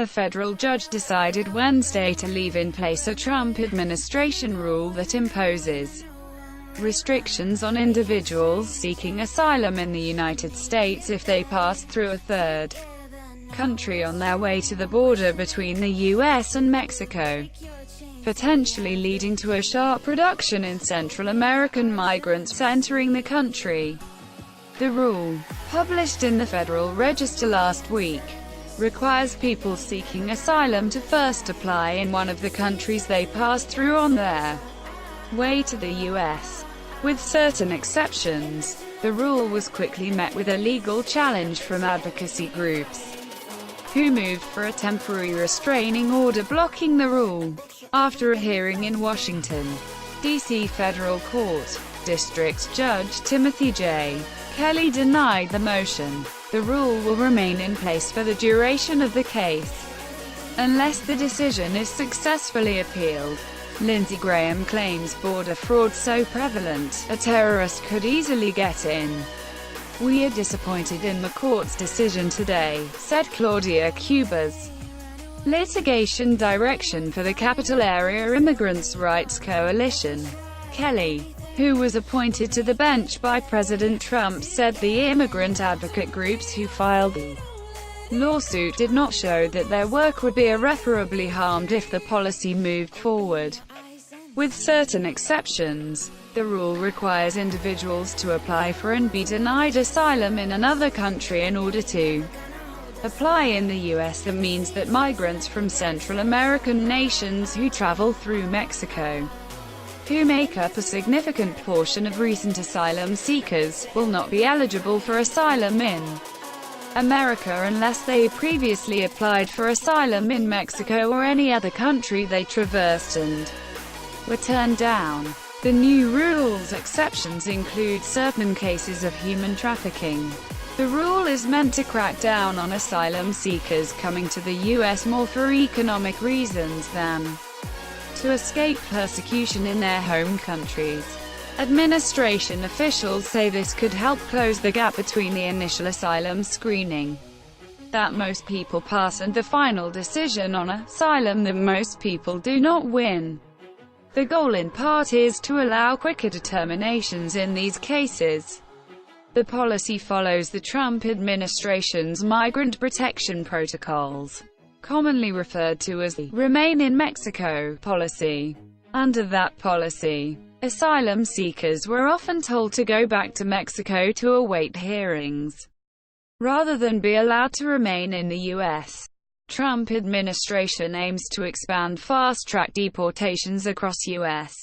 A federal judge decided Wednesday to leave in place a Trump administration rule that imposes restrictions on individuals seeking asylum in the United States if they pass through a third country on their way to the border between the U.S. and Mexico, potentially leading to a sharp reduction in Central American migrants entering the country. The rule, published in the Federal Register last week, requires people seeking asylum to first apply in one of the countries they pass through on their way to the U.S. With certain exceptions, the rule was quickly met with a legal challenge from advocacy groups, who moved for a temporary restraining order blocking the rule. After a hearing in Washington, D.C. Federal Court, District Judge Timothy J. Kelly denied the motion. The rule will remain in place for the duration of the case, unless the decision is successfully appealed. Lindsey Graham claims border fraud so prevalent, a terrorist could easily get in. "We are disappointed in the court's decision today," said Claudia Cubas, litigation direction for the Capital Area Immigrants' Rights Coalition. Kelly, who was appointed to the bench by President Trump, said the immigrant advocate groups who filed the lawsuit did not show that their work would be irreparably harmed if the policy moved forward. With certain exceptions, the rule requires individuals to apply for and be denied asylum in another country in order to apply in the U.S. That means that migrants from Central American nations who travel through Mexico, who make up a significant portion of recent asylum seekers, will not be eligible for asylum in America unless they previously applied for asylum in Mexico or any other country they traversed and were turned down. The new rule's exceptions include certain cases of human trafficking. The rule is meant to crack down on asylum seekers coming to the U.S. more for economic reasons than to escape persecution in their home countries. Administration officials say this could help close the gap between the initial asylum screening that most people pass and the final decision on asylum that most people do not win. The goal in part is to allow quicker determinations in these cases. The policy follows the Trump administration's migrant protection protocols, commonly referred to as the "Remain in Mexico" policy. Under that policy, asylum seekers were often told to go back to Mexico to await hearings, rather than be allowed to remain in the U.S. Trump administration aims to expand fast-track deportations across U.S.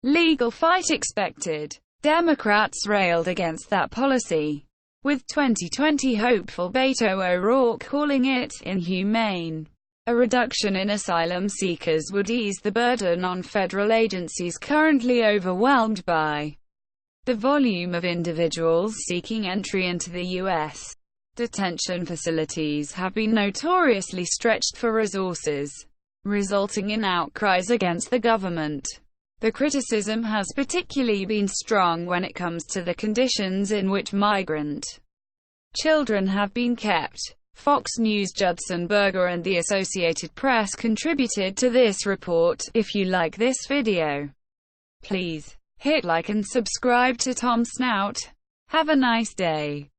legal fight expected. Democrats railed against that policy, with 2020 hopeful Beto O'Rourke calling it inhumane. A reduction in asylum seekers would ease the burden on federal agencies currently overwhelmed by the volume of individuals seeking entry into the U.S. Detention facilities have been notoriously stretched for resources, resulting in outcries against the government. The criticism has particularly been strong when it comes to the conditions in which migrant children have been kept. Fox News' Judson Berger and the Associated Press contributed to this report. If you like this video, please hit like and subscribe to Tom Snout. Have a nice day.